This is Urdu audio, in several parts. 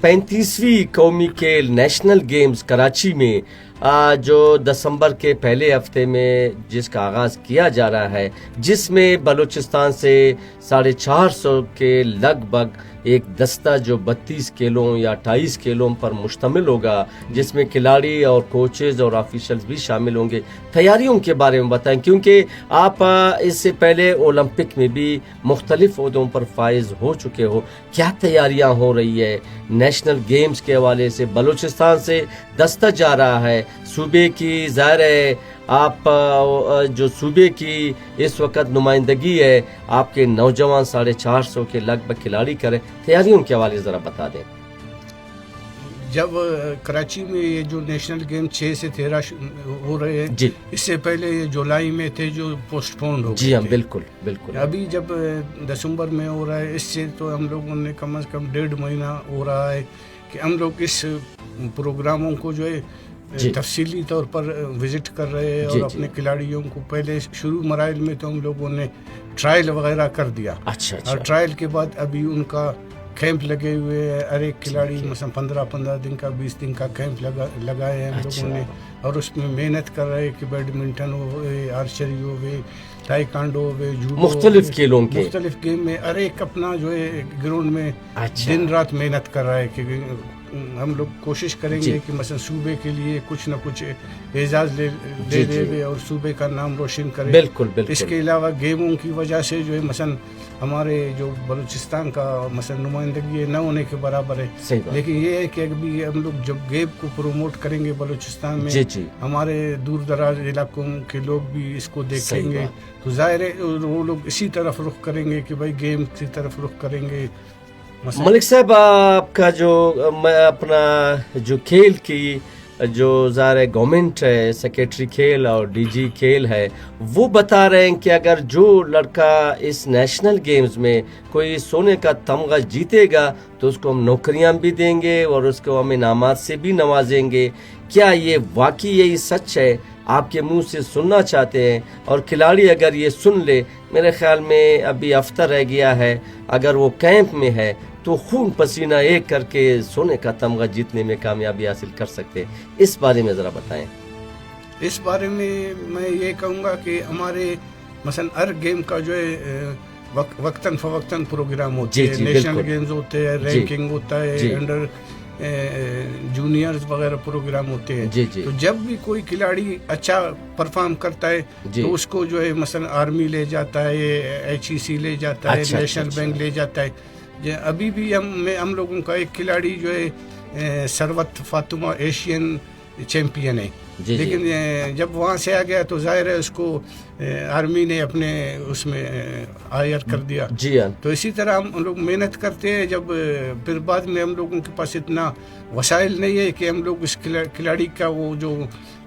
35ویں قومی کھیل نیشنل گیمز کراچی میں جو دسمبر کے پہلے ہفتے میں جس کا آغاز کیا جا رہا ہے، جس میں بلوچستان سے 450 کے لگ بھگ ایک دستہ جو 32 کھیلوں یا 28 کھیلوں پر مشتمل ہوگا، جس میں کھلاڑی اور کوچز اور آفیشلز بھی شامل ہوں گے۔ تیاریوں کے بارے میں بتائیں، کیونکہ آپ اس سے پہلے اولمپک میں بھی مختلف عہدوں پر فائز ہو چکے ہو، کیا تیاریاں ہو رہی ہے نیشنل گیمز کے حوالے سے؟ بلوچستان سے دستہ جا رہا ہے، صوبے کی ظاہر ہے، آپ جو صوبے کی اس وقت نمائندگی ہے، آپ کے نوجوان 450 کے لگ بھگ کھلاڑی کریں، تیاریوں کے حوالے ذرا بتا دیں۔ جب کراچی میں یہ جو نیشنل گیم 6 سے 13 ہو رہے ہیں، جی، اس سے پہلے یہ جولائی میں تھے جو پوسٹ پونڈ ہو گئے جی ہاں، تھے۔ بالکل بالکل۔ ابھی جب دسمبر میں ہو رہا ہے، اس سے تو ہم لوگوں نے کم از کم 1.5 مہینہ ہو رہا ہے کہ ہم لوگ اس پروگراموں کو جو ہے تفصیلی طور پر وزٹ کر رہے ہیں، اور اپنے کھلاڑیوں کو پہلے شروع مراحل میں تو ہم لوگوں نے ٹرائل وغیرہ کر دیا، اور ٹرائل کے بعد ابھی ان کا کیمپ لگے ہوئے ہیں، ہر ایک کھلاڑی مثلا 15 دن کا 20 دن کا کیمپ لگائے ہیں ہم لوگوں نے، اور اس میں محنت کر رہے ہیں کہ بیڈمنٹن ہو، آرچری ہو، تائیکانڈو ہو، جوڈو، مختلف کھیلوں کے مختلف گیم میں ہر ایک اپنا جو ہے گراؤنڈ میں دن رات محنت کر رہا ہے کہ ہم لوگ کوشش کریں گے کہ مثلا صوبے کے لیے کچھ نہ کچھ اعزاز دے دے اور صوبے کا نام روشن کرے۔ بالکل بالکل۔ اس کے علاوہ گیموں کی وجہ سے جو ہے مثلا ہمارے جو بلوچستان کا مثلا نمائندگی نہ ہونے کے برابر ہے، لیکن یہ ہے کہ ابھی ہم لوگ جب گیم کو پروموٹ کریں گے بلوچستان میں، ہمارے دور دراز علاقوں کے لوگ بھی اس کو دیکھیں گے، تو ظاہر ہے وہ لوگ اسی طرف رخ کریں گے کہ بھائی گیم کی طرف رخ کریں گے۔ ملک صاحب، آپ کا جو اپنا جو کھیل کی جو ظاہر ہے گورنمنٹ ہے، سیکریٹری کھیل اور ڈی جی کھیل ہے، وہ بتا رہے ہیں کہ اگر جو لڑکا اس نیشنل گیمز میں کوئی سونے کا تمغہ جیتے گا تو اس کو ہم نوکریاں بھی دیں گے اور اس کو ہم انعامات سے بھی نوازیں گے۔ کیا یہ واقعی یہی سچ ہے؟ آپ کے منہ سے سننا چاہتے ہیں، اور کھلاڑی اگر یہ سن لے، میرے خیال میں ابھی ہفتہ رہ گیا ہے، اگر وہ کیمپ میں ہے تو خون پسینہ ایک کر کے سونے کا تمغہ جیتنے میں کامیابی حاصل کر سکتے ہیں۔ اس بارے میں ذرا بتائیں۔ اس بارے میں میں یہ کہوں گا کہ ہمارے مثلا ہر گیم کا جو ہے وقتاً فوقتاً پروگرام ہوتے ہیں، نیشنل گیمز ہوتے ہیں، رینکنگ ہوتا ہے، انڈر جونیئرز وغیرہ پروگرام ہوتے ہیں، تو جب بھی کوئی کھلاڑی اچھا پرفارم کرتا ہے تو اس کو جو ہے مثلا آرمی لے جاتا ہے، ایچ ای سی لے جاتا ہے، نیشنل بینک لے جاتا ہے۔ ابھی بھی ہم لوگوں کا ایک کھلاڑی جو ہے ثروت فاطمہ ایشین چیمپئن ہے، لیکن جب وہاں سے آ گیا تو ظاہر ہے اس کو آرمی نے اپنے اس میں ہائر کر دیا۔ تو اسی طرح ہم لوگ محنت کرتے ہیں، جب پھر بعد میں ہم لوگوں کے پاس اتنا وسائل نہیں ہے کہ ہم لوگ اس کھلاڑی کا وہ جو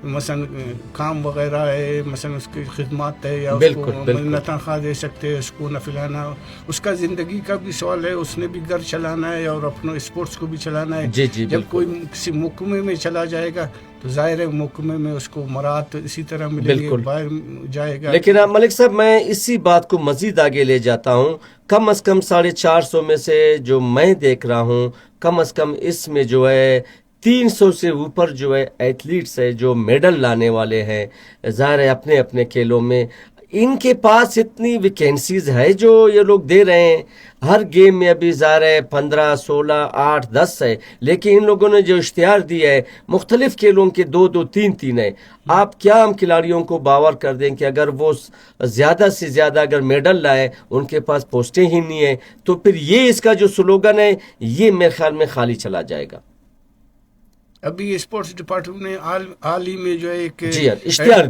مثلا کام وغیرہ ہے، مثلا اس کی خدمات ہے، یا اس کو نہ تنخواہ دے سکتے ہیں، اس کو نہ فلانا، اس کا زندگی کا بھی سوال ہے، اس نے بھی گھر چلانا ہے اور اپنا اسپورٹس کو بھی چلانا ہے۔ جب کوئی کسی محکمے میں چلا جائے گا تو ظاہر ہے محکمے میں اس کو مراعات اسی طرح ملیں گے، باہر جائے گا۔ لیکن ملک صاحب، میں اسی بات کو مزید آگے لے جاتا ہوں، کم از کم 450 میں سے جو میں دیکھ رہا ہوں، کم از کم اس میں جو ہے 300 سے اوپر جو ہے ایتھلیٹس ہے جو میڈل لانے والے ہیں، ظاہر ہے اپنے اپنے کھیلوں میں۔ ان کے پاس اتنی ویکینسیز ہے جو یہ لوگ دے رہے ہیں ہر گیم میں، ابھی ظاہر ہے 15 16 8 10 ہے، لیکن ان لوگوں نے جو اشتہار دیا ہے مختلف کھیلوں کے 2 2 3 3 ہے۔ آپ کیا ہم کھلاڑیوں کو باور کر دیں کہ اگر وہ زیادہ سے زیادہ اگر میڈل لائے، ان کے پاس پوسٹیں ہی نہیں ہیں، تو پھر یہ اس کا جو سلوگن ہے یہ میرے خیال میں خالی چلا جائے گا۔ ابھی اسپورٹس ڈپارٹمنٹ نے حال ہی میں جو ہے ایک اشتہار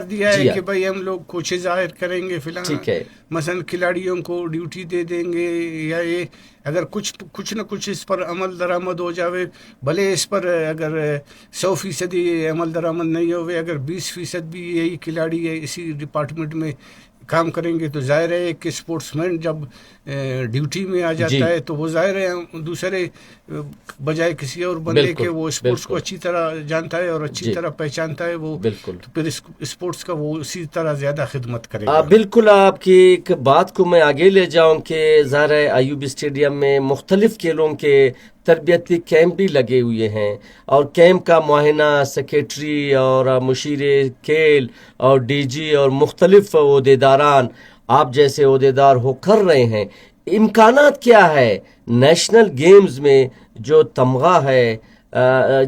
دیا ہے کہ بھائی ہم لوگ کوچز ظاہر کریں گے، فی الحال مثلا کھلاڑیوں کو ڈیوٹی دے دیں گے، یا یہ اگر کچھ نہ کچھ اس پر عمل درآمد ہو جاوے، بھلے اس پر اگر 100% عمل درآمد نہیں ہوئے، اگر 20% بھی یہی کھلاڑی ہے اسی ڈپارٹمنٹ میں کام کریں گے، تو ظاہر ہے کہ اسپورٹس مین جب ڈیوٹی میں آ جاتا ہے تو وہ ظاہر ہے دوسرے بجائے کسی اور بندے کے وہ اسپورٹس کو اچھی طرح جانتا ہے اور اچھی طرح پہچانتا ہے، وہ تو پھر اسپورٹس کا وہ اسی طرح زیادہ خدمت کرے گا۔ بالکل، آپ کی ایک بات کو میں آگے لے جاؤں کہ ظاہر ہے ایوبی اسٹیڈیم میں مختلف کھیلوں کے تربیتی کیمپ بھی لگے ہوئے ہیں اور کیمپ کا معائنہ سیکریٹری اور مشیر کھیل اور ڈی جی اور مختلف عہدیداران آپ جیسے عہدیدار ہو کر رہے ہیں. امکانات کیا ہے نیشنل گیمز میں جو تمغہ ہے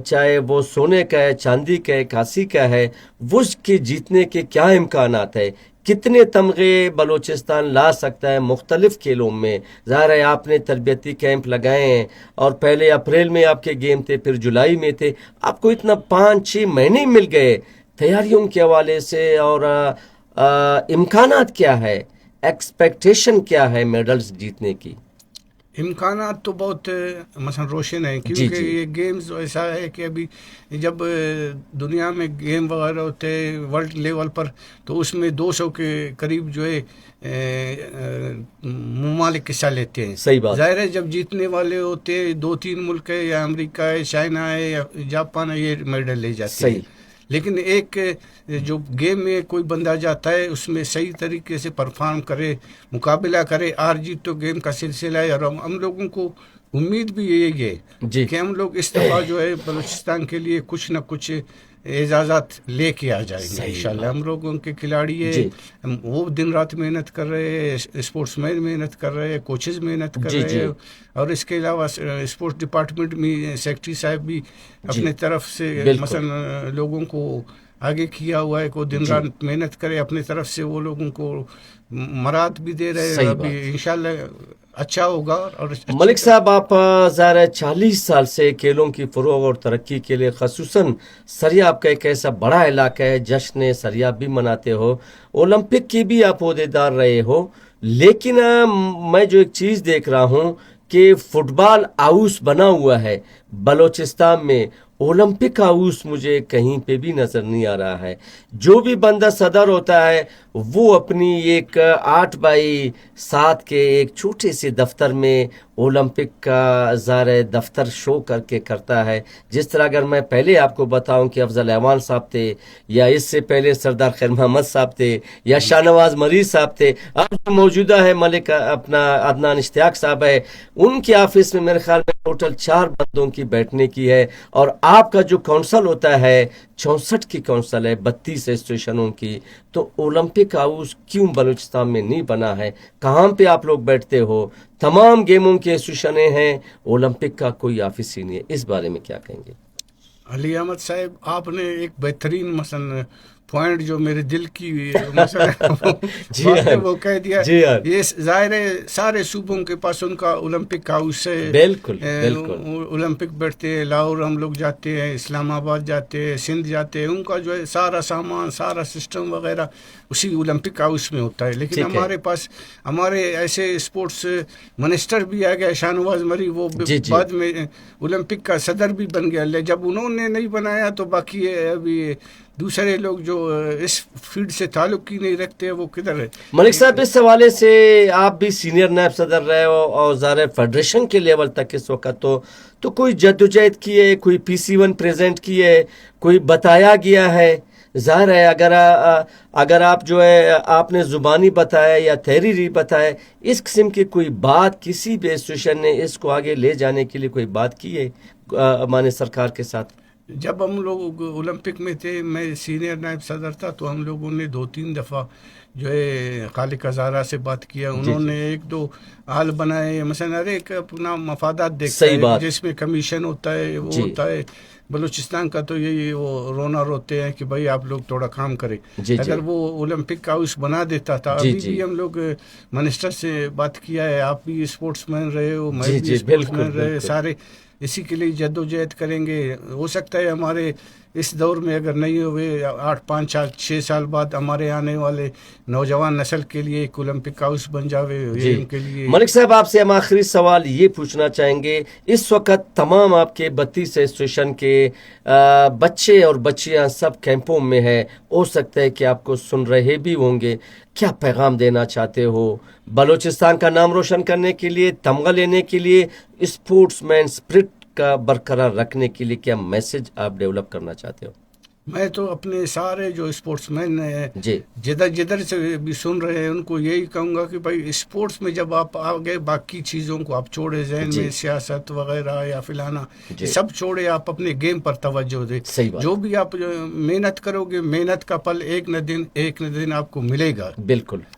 چاہے وہ سونے کا ہے, چاندی کا ہے, کانسی کا ہے, اس کے جیتنے کے کیا امکانات ہے؟ کتنے تمغے بلوچستان لا سکتا ہے مختلف کھیلوں میں؟ ظاہر ہے آپ نے تربیتی کیمپ لگائے ہیں اور پہلے اپریل میں آپ کے گیم تھے, پھر جولائی میں تھے, آپ کو اتنا 5-6 مہینے مل گئے تیاریوں کے حوالے سے, اور امکانات کیا ہے, ایکسپیکٹیشن کیا ہے میڈلز جیتنے کی؟ امکانات تو بہت مثلا روشن ہیں, کیونکہ یہ گیمز ایسا ہے کہ ابھی جب دنیا میں گیم وغیرہ ہوتے ہیں ورلڈ لیول پر, تو اس میں 200 کے قریب جو ہے ممالک حصہ لیتے ہیں. صحیح بات. ظاہر ہے جب جیتنے والے ہوتے ہیں 2-3 ملک ہے, یا امریکہ ہے, چائنا ہے, یا جاپان ہے, یہ میڈل لے جاتے ہیں. لیکن ایک جو گیم میں کوئی بندہ جاتا ہے اس میں صحیح طریقے سے پرفارم کرے, مقابلہ کرے, ہار جیت تو گیم کا سلسلہ ہے. اور ہم لوگوں کو امید بھی یہی ہے کہ ہم لوگ اس دفعہ جو ہے بلوچستان کے لیے کچھ نہ کچھ اعزازات لے کے آ جائیں گے انشاءاللہ. ہم لوگوں کے کھلاڑی ہیں وہ دن رات محنت کر رہے ہیں, اسپورٹس مین محنت کر رہے ہیں, کوچز محنت کر رہے ہیں, اور اس کے علاوہ اسپورٹس ڈپارٹمنٹ میں سیکرٹری صاحب بھی اپنے طرف سے مثلا لوگوں کو آگے کیا ہوا ہے کو دن رات محنت کرے, اپنے طرف سے وہ لوگوں کو مراد بھی دے رہے ہیں. ابھی انشاءاللہ اچھا ہوگا. اور ملک صاحب آپ ظاہر 40 سال سے کھیلوں کی فروغ اور ترقی کے لیے خصوصاً سریا آپ کا ایک ایسا بڑا علاقہ ہے, جشن سریا بھی مناتے ہو, اولمپک کی بھی آپ عہدیدار رہے ہو, لیکن میں جو ایک چیز دیکھ رہا ہوں کہ فٹ بال ہاؤس بنا ہوا ہے بلوچستان میں, اولمپک ہاؤس مجھے کہیں پہ بھی نظر نہیں آ رہا ہے. جو بھی بندہ صدر ہوتا ہے وہ اپنی ایک 8x7 کے ایک چھوٹے سے دفتر میں اولمپک کا ظاہر دفتر شو کر کے کرتا ہے. جس طرح اگر میں پہلے آپ کو بتاؤں کہ افضل احوان صاحب تھے, یا اس سے پہلے سردار خیر محمد صاحب تھے, یا شاہ نواز مریض صاحب تھے, اب جو موجودہ ہے ملک اپنا عدنان اشتیاق صاحب ہے, ان کے آفس میں میرے خیال میں ٹوٹل 4 بندوں کی بیٹھنے کی ہے. اور آپ کا جو کونسل ہوتا ہے 64 کی کونسل ہے 32 اسٹیشنوں کی, تو اولمپک ہاؤس کیوں بلوچستان میں نہیں بنا ہے؟ کہاں پہ آپ لوگ بیٹھتے ہو؟ تمام گیموں کے اسٹیشنیں ہیں, اولمپک کا کوئی آفس ہی نہیں ہے. اس بارے میں کیا کہیں گے؟ علی احمد صاحب, آپ نے ایک بہترین مثلا پوائنٹ جو میرے دل کی مثلا وہ کہہ دیا. یہ ظاہر ہے سارے صوبوں کے پاس ان کا اولمپک ہاؤس ہے, بالکل اولمپک بیٹھتے ہیں. لاہور ہم لوگ جاتے ہیں, اسلام آباد جاتے ہیں, سندھ جاتے ہیں, ان کا جو ہے سارا سامان سارا سسٹم وغیرہ اسی اولمپک ہاؤس میں ہوتا ہے. لیکن ہمارے پاس ہمارے ایسے اسپورٹس منسٹر بھی آ گیا, شاہ نواز مری, وہ بعد میں اولمپک کا صدر بھی بن گیا. جب انہوں نے نہیں بنایا تو باقی ابھی دوسرے لوگ جو اس فیلڈ سے تعلق ہی نہیں رکھتے وہ کدھر ہے. ملک صاحب اس حوالے سے آپ بھی سینئر نائب صدر رہے ہو اور ظاہر فیڈریشن کے لیول تک اس وقت تو کوئی جدوجہد کی ہے, کوئی PC1 پریزنٹ کی ہے, کوئی بتایا گیا ہے؟ ظاہر ہے اگر آپ جو ہے آپ نے زبانی بتایا یا تحریری بتایا, اس قسم کی کوئی بات کسی بھی انسٹیٹیوشن نے اس کو آگے لے جانے کے لیے کوئی بات کی ہے ہمارے سرکار کے ساتھ؟ جب ہم لوگ اولمپک میں تھے, میں سینئر نائب صدر تھا, تو ہم لوگوں نے 2-3 دفعہ جو ہے خالق ہزارہ سے بات کیا. انہوں نے 1-2 حال بنائے, مثلا ہر ایک اپنا مفادات دیکھتا ہے, جس میں کمیشن ہوتا ہے وہ ہوتا ہے. بلوچستان کا تو یہی وہ رونا روتے ہیں کہ بھائی آپ لوگ تھوڑا کام کریں. اگر وہ اولمپک ہاؤس بنا دیتا تھا, ابھی بھی ہم لوگ منسٹر سے بات کیا ہے, آپ بھی اسپورٹس مین رہے ہو, میں بھی اسپورٹس مین رہے, سارے اسی کے لیے جدوجہد کریں گے. ہو سکتا ہے ہمارے اس دور میں اگر نہیں ہوئے 8-5-6 سال بعد ہمارے آنے والے نوجوان نسل کے لیے ایک اولمپک ہاؤس بن جاوے. ان کے لیے ملک صاحب آپ سے ہم آخری سوال یہ پوچھنا چاہیں گے, اس وقت تمام آپ کے 32 اسٹیشن کے بچے اور بچیاں سب کیمپوں میں ہے, ہو سکتا ہے کہ آپ کو سن رہے بھی ہوں گے, کیا پیغام دینا چاہتے ہو بلوچستان کا نام روشن کرنے کے لیے, تمغہ لینے کے لیے, اسپورٹس مین اسپرٹ کا برقرار رکھنے کے لیے کیا میسج آپ ڈیولپ کرنا چاہتے ہو؟ میں تو اپنے سارے جو اسپورٹس مین ہیں جی جدھر سے بھی سن رہے ہیں ان کو یہی کہوں گا کہ بھائی اسپورٹس میں جب آپ آگے باقی چیزوں کو آپ چھوڑے ذہن میں سیاست وغیرہ یا فلانا سب چھوڑے آپ اپنے گیم پر توجہ دیں. جو بھی آپ محنت کرو گے محنت کا پھل ایک نہ دن آپ کو ملے گا. بالکل